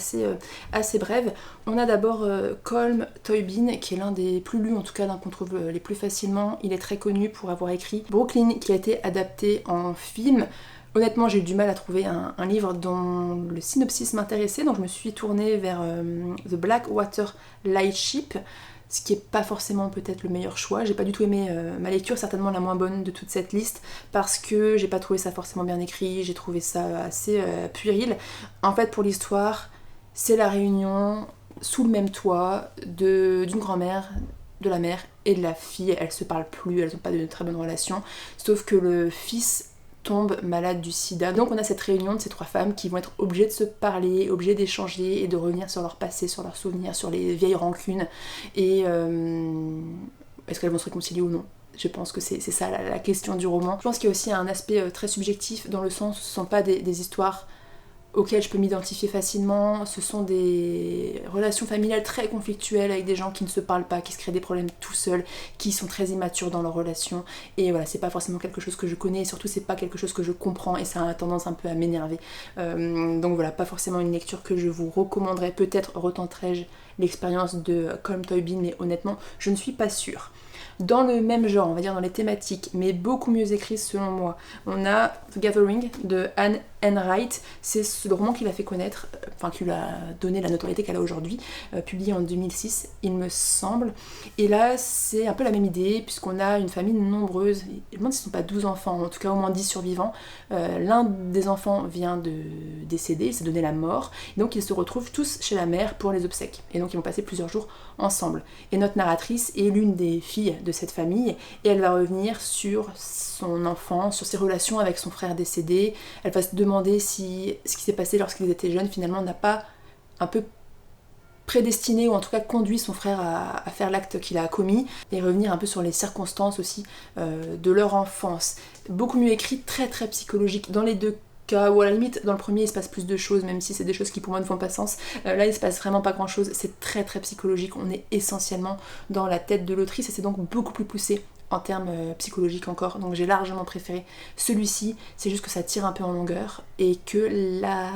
assez brève. On a d'abord Colm Tóibín, qui est l'un des plus lus, en tout cas l'un qu'on trouve les plus facilement. Il est très connu pour avoir écrit Brooklyn, qui a été adapté en film. Honnêtement, j'ai eu du mal à trouver un livre dont le synopsis m'intéressait, donc je me suis tournée vers The Blackwater Lightship, ce qui n'est pas forcément peut-être le meilleur choix. J'ai pas du tout aimé ma lecture, certainement la moins bonne de toute cette liste, parce que j'ai pas trouvé ça forcément bien écrit, j'ai trouvé ça assez puéril. En fait, pour l'histoire, c'est la réunion sous le même toit d'une grand-mère, de la mère et de la fille. Elles se parlent plus, elles n'ont pas de très bonne relation, sauf que le fils tombe malade du sida. Donc on a cette réunion de ces 3 femmes qui vont être obligées de se parler, obligées d'échanger et de revenir sur leur passé, sur leurs souvenirs, sur les vieilles rancunes. Et est-ce qu'elles vont se réconcilier ou non ? Je pense que c'est ça la question du roman. Je pense qu'il y a aussi un aspect très subjectif, dans le sens où ce ne sont pas des histoires auxquelles je peux m'identifier facilement. Ce sont des relations familiales très conflictuelles avec des gens qui ne se parlent pas, qui se créent des problèmes tout seuls, qui sont très immatures dans leurs relations. Et voilà, c'est pas forcément quelque chose que je connais, et surtout c'est pas quelque chose que je comprends, et ça a tendance un peu à m'énerver. Donc voilà, pas forcément une lecture que je vous recommanderais. Peut-être retenterai-je l'expérience de Colm Tóibín, mais honnêtement, je ne suis pas sûre. Dans le même genre, on va dire dans les thématiques, mais beaucoup mieux écrit selon moi, on a The Gathering de Anne Enright. C'est le roman qui l'a fait connaître, qui lui a donné la notoriété qu'elle a aujourd'hui, publié en 2006, il me semble. Et là, c'est un peu la même idée, puisqu'on a une famille nombreuse. Je me demande s'ils ne sont pas 12 enfants, en tout cas au moins 10 survivants. L'un des enfants vient de décéder, il s'est donné la mort, et donc ils se retrouvent tous chez la mère pour les obsèques. Et donc ils vont passer plusieurs jours ensemble. Et notre narratrice est l'une des filles de cette famille, et elle va revenir sur son enfance, sur ses relations avec son frère décédé. Elle va se demander si ce qui s'est passé lorsqu'ils étaient jeunes finalement n'a pas un peu prédestiné, ou en tout cas conduit son frère à faire l'acte qu'il a commis, et revenir un peu sur les circonstances aussi de leur enfance. Beaucoup mieux écrit, très très psychologique dans les 2 cas, ou à la limite dans le premier il se passe plus de choses, même si c'est des choses qui pour moi ne font pas sens. Là il se passe vraiment pas grand chose, c'est très très psychologique, on est essentiellement dans la tête de l'autrice, et c'est donc beaucoup plus poussé en termes psychologiques encore, donc j'ai largement préféré celui-ci. C'est juste que ça tire un peu en longueur, et que la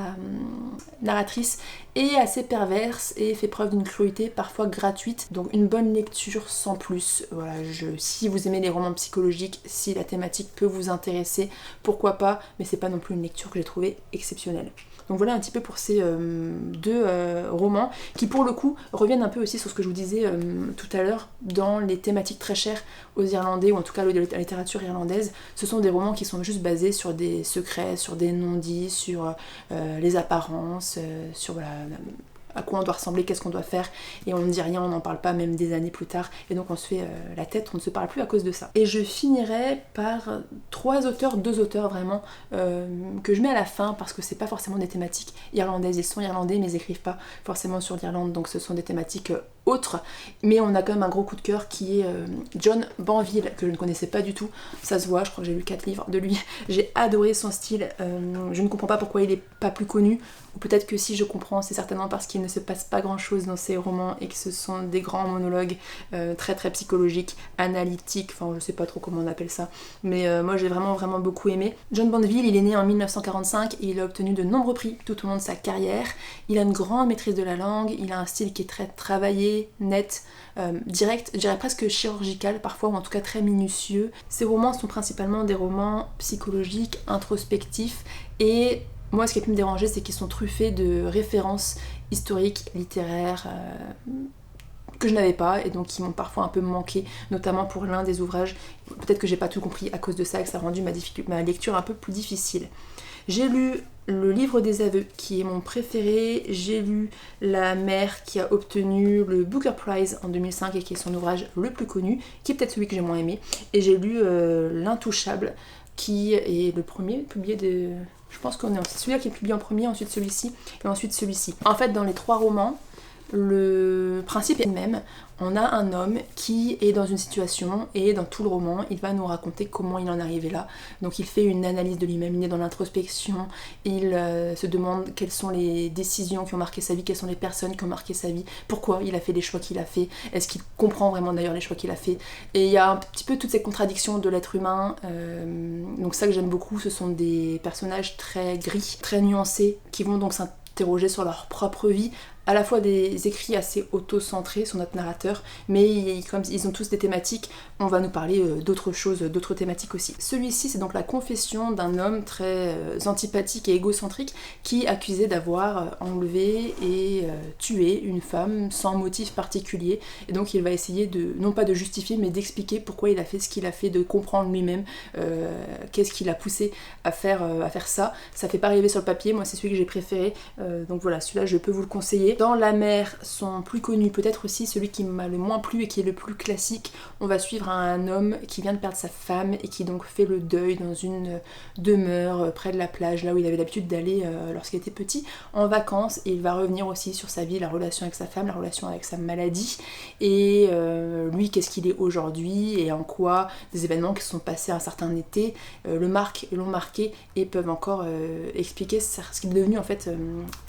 narratrice est assez perverse et fait preuve d'une cruauté parfois gratuite, donc une bonne lecture sans plus. Voilà, si vous aimez les romans psychologiques, si la thématique peut vous intéresser, pourquoi pas, mais c'est pas non plus une lecture que j'ai trouvée exceptionnelle. Donc voilà un petit peu pour ces 2 romans qui pour le coup reviennent un peu aussi sur ce que je vous disais tout à l'heure dans les thématiques très chères aux Irlandais, ou en tout cas de la littérature irlandaise. Ce sont des romans qui sont juste basés sur des secrets, sur des non-dits, sur les apparences, sur voilà, à quoi on doit ressembler, qu'est-ce qu'on doit faire, et on ne dit rien, on n'en parle pas même des années plus tard, et donc on se fait la tête, on ne se parle plus à cause de ça. Et je finirai par 2 auteurs vraiment que je mets à la fin, parce que c'est pas forcément des thématiques irlandaises, ils sont irlandais mais ils écrivent pas forcément sur l'Irlande, donc ce sont des thématiques autres, mais on a quand même un gros coup de cœur qui est John Banville, que je ne connaissais pas du tout, ça se voit, je crois que j'ai lu 4 livres de lui, j'ai adoré son style, je ne comprends pas pourquoi il est pas plus connu, ou peut-être que si je comprends, c'est certainement parce qu'il ne se passe pas grand chose dans ses romans, et que ce sont des grands monologues très très psychologiques, analytiques, enfin je sais pas trop comment on appelle ça, mais moi j'ai vraiment vraiment beaucoup aimé. John Banville, il est né en 1945 et il a obtenu de nombreux prix tout au long de sa carrière, il a une grande maîtrise de la langue, il a un style qui est très travaillé, net, direct, je dirais presque chirurgical parfois, ou en tout cas très minutieux. Ses romans sont principalement des romans psychologiques, introspectifs, et moi ce qui a pu me déranger, c'est qu'ils sont truffés de références historiques, littéraires, que je n'avais pas, et donc qui m'ont parfois un peu manqué, notamment pour l'un des ouvrages. Peut-être que j'ai pas tout compris à cause de ça, et que ça a rendu ma lecture un peu plus difficile. J'ai lu le livre des aveux, qui est mon préféré. J'ai lu La mère, qui a obtenu le Booker Prize en 2005 et qui est son ouvrage le plus connu, qui est peut-être celui que j'ai moins aimé. Et j'ai lu L'Intouchable, qui est le premier publié de... Je pense qu'on est celui-là qui est publié en premier, ensuite celui-ci, et ensuite celui-ci. En fait, dans les 3 romans, Le principe est le même. On a un homme qui est dans une situation et dans tout le roman, il va nous raconter comment il en est arrivé là. Donc il fait une analyse de lui-même, il est dans l'introspection, il se demande quelles sont les décisions qui ont marqué sa vie, quelles sont les personnes qui ont marqué sa vie, pourquoi il a fait les choix qu'il a fait, est-ce qu'il comprend vraiment d'ailleurs les choix qu'il a fait. Et il y a un petit peu toutes ces contradictions de l'être humain, donc ça que j'aime beaucoup, ce sont des personnages très gris, très nuancés, qui vont donc s'interroger sur leur propre vie, à la fois des écrits assez auto-centrés sur notre narrateur, mais comme ils ont tous des thématiques, on va nous parler d'autres choses, d'autres thématiques aussi. Celui-ci, c'est donc la confession d'un homme très antipathique et égocentrique qui est accusé d'avoir enlevé et tué une femme sans motif particulier. Et donc il va essayer de, non pas de justifier, mais d'expliquer pourquoi il a fait ce qu'il a fait, de comprendre lui-même qu'est-ce qui l'a poussé à faire ça. Ça fait pas rêver sur le papier, moi c'est celui que j'ai préféré, donc voilà, celui-là je peux vous le conseiller. Dans La Mer, son plus connu, peut-être aussi celui qui m'a le moins plu et qui est le plus classique, on va suivre un homme qui vient de perdre sa femme et qui donc fait le deuil dans une demeure près de la plage, là où il avait l'habitude d'aller lorsqu'il était petit, en vacances, et il va revenir aussi sur sa vie, la relation avec sa femme, la relation avec sa maladie, et lui, qu'est-ce qu'il est aujourd'hui, et en quoi des événements qui se sont passés un certain été l'ont marqué, et peuvent encore expliquer ce qu'il est devenu en fait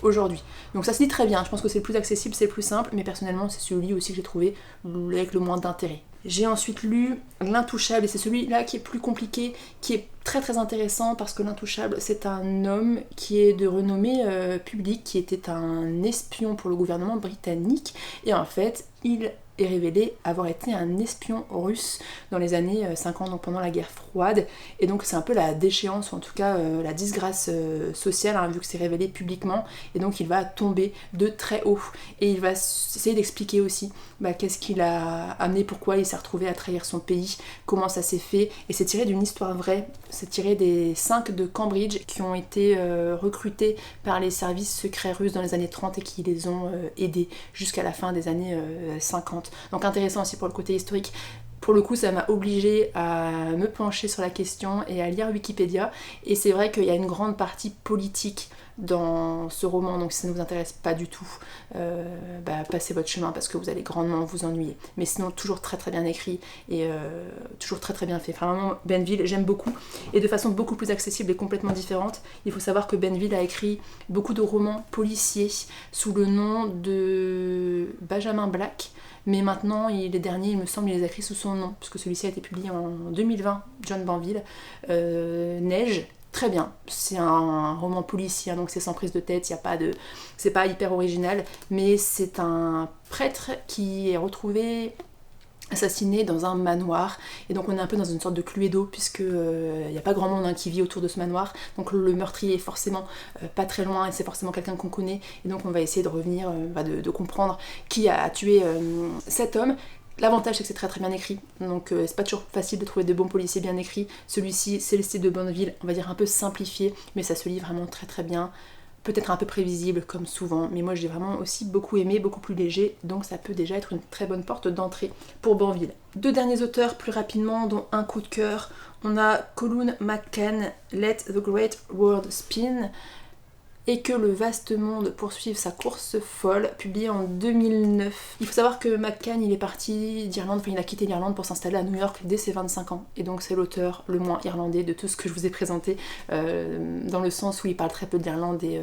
aujourd'hui. Donc ça se lit très bien, je pense que c'est le plus accessible, c'est le plus simple, mais personnellement c'est celui aussi que j'ai trouvé avec le moins d'intérêt. J'ai ensuite lu L'Intouchable, et c'est celui-là qui est plus compliqué, qui est très très intéressant parce que L'Intouchable, c'est un homme qui est de renommée publique, qui était un espion pour le gouvernement britannique, et en fait il est révélé avoir été un espion russe dans les années 50, donc pendant la guerre froide, et donc c'est un peu la déchéance, ou en tout cas la disgrâce sociale, hein, vu que c'est révélé publiquement, et donc il va tomber de très haut, et il va essayer d'expliquer aussi qu'est-ce qui l'a amené, pourquoi il s'est retrouvé à trahir son pays, comment ça s'est fait, et c'est tiré d'une histoire vraie, c'est tiré des 5 de Cambridge qui ont été recrutés par les services secrets russes dans les années 30 et qui les ont aidés jusqu'à la fin des années 50. Donc intéressant aussi pour le côté historique. Pour le coup, ça m'a obligée à me pencher sur la question et à lire Wikipédia, et c'est vrai qu'il y a une grande partie politique dans ce roman, donc si ça ne vous intéresse pas du tout, passez votre chemin parce que vous allez grandement vous ennuyer. Mais sinon, toujours très très bien écrit et toujours très très bien fait. Enfin, vraiment, Benville, j'aime beaucoup, et de façon beaucoup plus accessible et complètement différente. Il faut savoir que Benville a écrit beaucoup de romans policiers sous le nom de Benjamin Black, mais maintenant, les derniers, il me semble, il les a écrits sous son nom, puisque celui-ci a été publié en 2020, John Banville. Neige, très bien, c'est un roman policier, donc c'est sans prise de tête, c'est pas hyper original, mais c'est un prêtre qui est retrouvé assassiné dans un manoir, et donc on est un peu dans une sorte de Cluedo, puisque il n'y a pas grand monde qui vit autour de ce manoir, donc le meurtrier est forcément pas très loin, et c'est forcément quelqu'un qu'on connaît, et donc on va essayer de revenir, de comprendre qui a tué cet homme. L'avantage c'est que c'est très très bien écrit, donc c'est pas toujours facile de trouver de bons policiers bien écrits. Celui-ci, c'est le style de Banville, on va dire un peu simplifié, mais ça se lit vraiment très très bien. Peut-être un peu prévisible comme souvent, mais moi j'ai vraiment aussi beaucoup aimé, beaucoup plus léger, donc ça peut déjà être une très bonne porte d'entrée pour Banville. 2 derniers auteurs plus rapidement, dont un coup de cœur. On a Colum McCann, Let the Great World Spin, et que le vaste monde poursuive sa course folle, publié en 2009. Il faut savoir que McCann, il est parti d'Irlande, il a quitté l'Irlande pour s'installer à New York dès ses 25 ans, et donc c'est l'auteur le moins irlandais de tout ce que je vous ai présenté, dans le sens où il parle très peu d'Irlande, et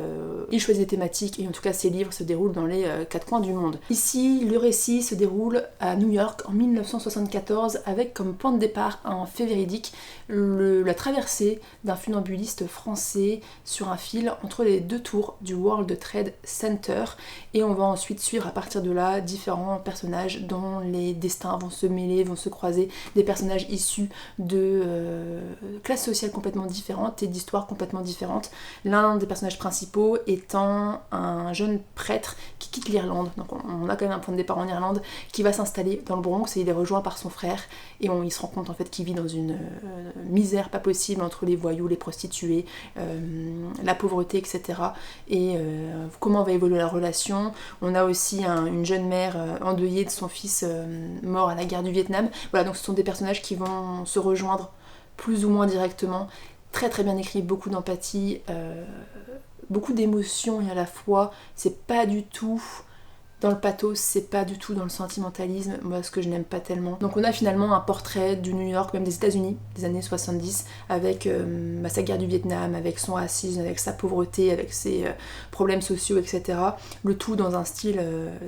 il choisit des thématiques, et en tout cas ses livres se déroulent dans les 4 coins du monde. Ici, le récit se déroule à New York en 1974, avec comme point de départ un fait véridique, la traversée d'un funambuliste français sur un fil entre les 2 tours du World Trade Center, et on va ensuite suivre à partir de là différents personnages dont les destins vont se mêler, vont se croiser, des personnages issus de classes sociales complètement différentes et d'histoires complètement différentes. L'un des personnages principaux étant un jeune prêtre qui quitte l'Irlande, donc on a quand même un point de départ en Irlande, qui va s'installer dans le Bronx, et il est rejoint par son frère, et il se rend compte en fait qu'il vit dans une misère pas possible entre les voyous, les prostituées, la pauvreté, etc. Et comment va évoluer la relation. On a aussi une jeune mère endeuillée de son fils mort à la guerre du Vietnam. Voilà, donc ce sont des personnages qui vont se rejoindre plus ou moins directement. Très très bien écrit, beaucoup d'empathie, beaucoup d'émotions, et à la fois c'est pas du tout dans le pathos, c'est pas du tout dans le sentimentalisme, moi ce que je n'aime pas tellement. Donc on a finalement un portrait du New York, même des États-Unis, des années 70, avec sa guerre du Vietnam, avec son racisme, avec sa pauvreté, avec ses problèmes sociaux, etc. Le tout dans un style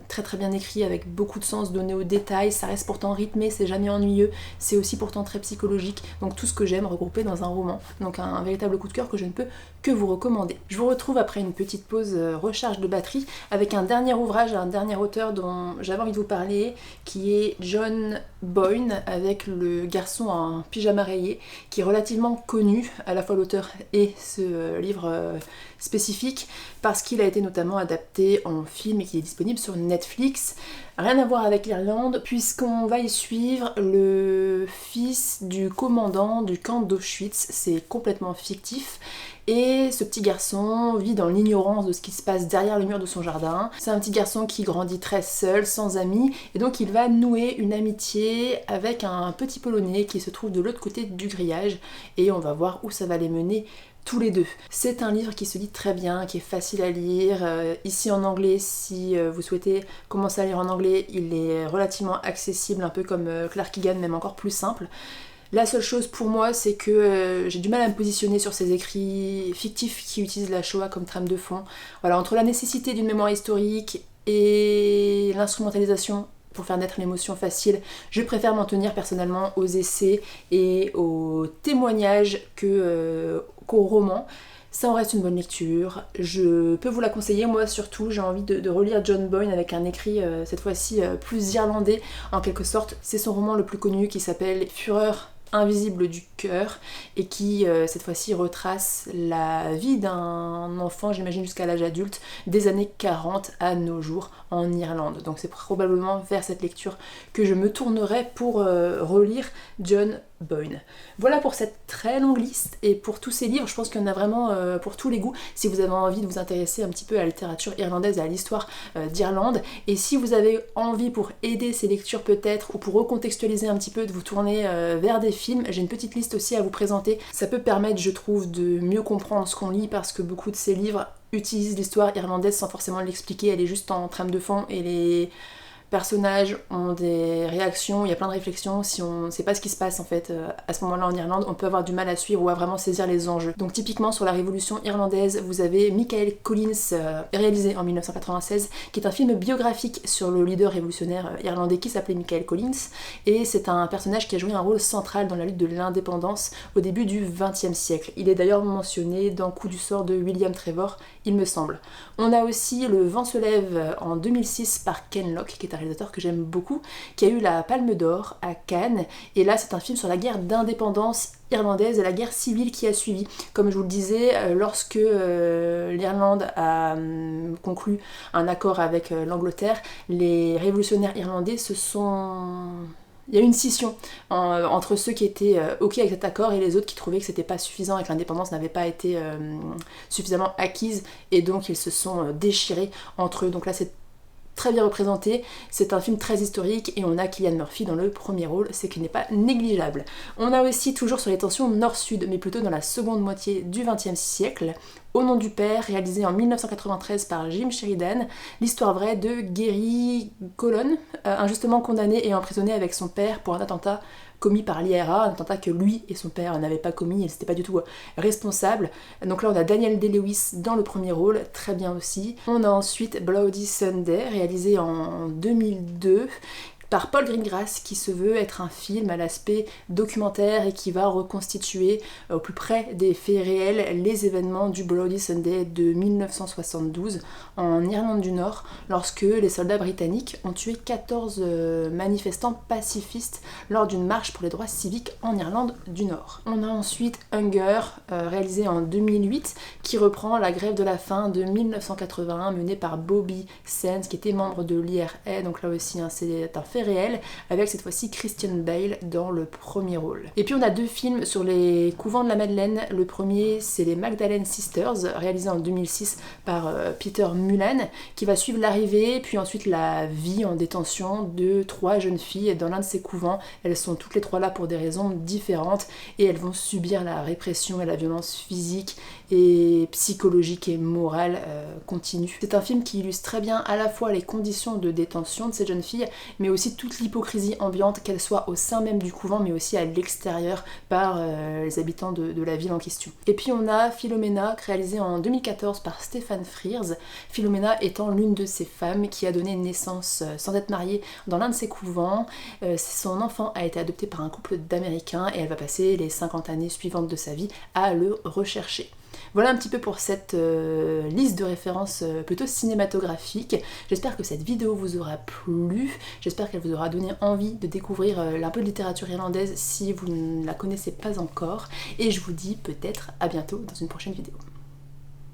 très très bien écrit, avec beaucoup de sens donné aux détails, ça reste pourtant rythmé, c'est jamais ennuyeux, c'est aussi pourtant très psychologique, donc tout ce que j'aime regroupé dans un roman. Donc un véritable coup de cœur que je ne peux que vous recommander. Je vous retrouve après une petite pause recharge de batterie avec un dernier ouvrage, un dernier auteur dont j'avais envie de vous parler, qui est John Boyne, avec Le garçon en pyjama rayé, qui est relativement connu, à la fois l'auteur et ce livre spécifique, parce qu'il a été notamment adapté en film et qu'il est disponible sur Netflix. Rien à voir avec l'Irlande, puisqu'on va y suivre le fils du commandant du camp d'Auschwitz, c'est complètement fictif. Et ce petit garçon vit dans l'ignorance de ce qui se passe derrière le mur de son jardin. C'est un petit garçon qui grandit très seul, sans amis, et donc il va nouer une amitié avec un petit Polonais qui se trouve de l'autre côté du grillage, et on va voir où ça va les mener tous les deux. C'est un livre qui se lit très bien, qui est facile à lire. Ici en anglais, si vous souhaitez commencer à lire en anglais, il est relativement accessible, un peu comme Clark Egan, même encore plus simple. La seule chose pour moi, c'est que j'ai du mal à me positionner sur ces écrits fictifs qui utilisent la Shoah comme trame de fond. Voilà, entre la nécessité d'une mémoire historique et l'instrumentalisation pour faire naître l'émotion facile, je préfère m'en tenir personnellement aux essais et aux témoignages qu'aux romans. Ça en reste une bonne lecture, je peux vous la conseiller. Moi surtout, j'ai envie de relire John Boyne avec un écrit cette fois-ci plus irlandais en quelque sorte. C'est son roman le plus connu qui s'appelle Fureur invisible du cœur et qui cette fois-ci retrace la vie d'un enfant, j'imagine jusqu'à l'âge adulte, des années 40 à nos jours en Irlande. Donc c'est probablement vers cette lecture que je me tournerai pour relire John Boyne. Voilà pour cette très longue liste et pour tous ces livres, je pense qu'il y en a vraiment pour tous les goûts si vous avez envie de vous intéresser un petit peu à la littérature irlandaise et à l'histoire d'Irlande, et si vous avez envie pour aider ces lectures peut-être ou pour recontextualiser un petit peu, de vous tourner vers des films, j'ai une petite liste aussi à vous présenter. Ça peut permettre, je trouve, de mieux comprendre ce qu'on lit, parce que beaucoup de ces livres utilisent l'histoire irlandaise sans forcément l'expliquer, elle est juste en trame de fond et les personnages ont des réactions, il y a plein de réflexions. Si on ne sait pas ce qui se passe en fait à ce moment-là en Irlande, on peut avoir du mal à suivre ou à vraiment saisir les enjeux. Donc typiquement sur la révolution irlandaise, vous avez Michael Collins, réalisé en 1996, qui est un film biographique sur le leader révolutionnaire irlandais qui s'appelait Michael Collins, et c'est un personnage qui a joué un rôle central dans la lutte de l'indépendance au début du XXe siècle. Il est d'ailleurs mentionné dans Coup du sort de William Trevor, il me semble. On a aussi Le vent se lève en 2006 par Ken Loach, qui est un réalisateur que j'aime beaucoup, qui a eu la Palme d'Or à Cannes, et là c'est un film sur la guerre d'indépendance irlandaise et la guerre civile qui a suivi. Comme je vous le disais, lorsque l'Irlande a conclu un accord avec l'Angleterre, les révolutionnaires irlandais se sont... Il y a eu une scission entre ceux qui étaient ok avec cet accord et les autres qui trouvaient que c'était pas suffisant et que l'indépendance n'avait pas été suffisamment acquise, et donc ils se sont déchirés entre eux. Donc là c'est très bien représenté, c'est un film très historique et on a Cillian Murphy dans le premier rôle, c'est qu'il n'est pas négligeable. On a aussi, toujours sur les tensions nord-sud, mais plutôt dans la seconde moitié du XXe siècle, Au nom du père, réalisé en 1993 par Jim Sheridan, l'histoire vraie de Gary Colon, injustement condamné et emprisonné avec son père pour un attentat commis par l'IRA, un attentat que lui et son père n'avaient pas commis, ils n'étaient pas du tout responsables. Donc là on a Daniel Day-Lewis dans le premier rôle, très bien aussi. On a ensuite Bloody Sunday, réalisé en 2002, par Paul Greengrass, qui se veut être un film à l'aspect documentaire et qui va reconstituer au plus près des faits réels les événements du Bloody Sunday de 1972 en Irlande du Nord, lorsque les soldats britanniques ont tué 14 manifestants pacifistes lors d'une marche pour les droits civiques en Irlande du Nord. On a ensuite Hunger, réalisé en 2008, qui reprend la grève de la faim de 1981 menée par Bobby Sands, qui était membre de l'IRA, donc là aussi c'est un fait faits réels, avec cette fois-ci Christian Bale dans le premier rôle. Et puis on a 2 films sur les couvents de la Madeleine. Le premier, c'est les Magdalene Sisters, réalisé en 2006 par Peter Mullan, qui va suivre l'arrivée, puis ensuite la vie en détention de 3 jeunes filles dans l'un de ces couvents. Elles sont toutes les 3 là pour des raisons différentes, et elles vont subir la répression et la violence physique et psychologique et morale continue. C'est un film qui illustre très bien à la fois les conditions de détention de ces jeunes filles, mais aussi toute l'hypocrisie ambiante, qu'elle soit au sein même du couvent, mais aussi à l'extérieur par les habitants de la ville en question. Et puis on a Philomena, réalisé en 2014 par Stefan Frears. Philomena étant l'une de ces femmes qui a donné naissance sans être mariée dans l'un de ces couvents. Son enfant a été adopté par un couple d'Américains et elle va passer les 50 années suivantes de sa vie à le rechercher. Voilà un petit peu pour cette liste de références plutôt cinématographiques. J'espère que cette vidéo vous aura plu, j'espère qu'elle vous aura donné envie de découvrir un peu de littérature irlandaise si vous ne la connaissez pas encore, et je vous dis peut-être à bientôt dans une prochaine vidéo.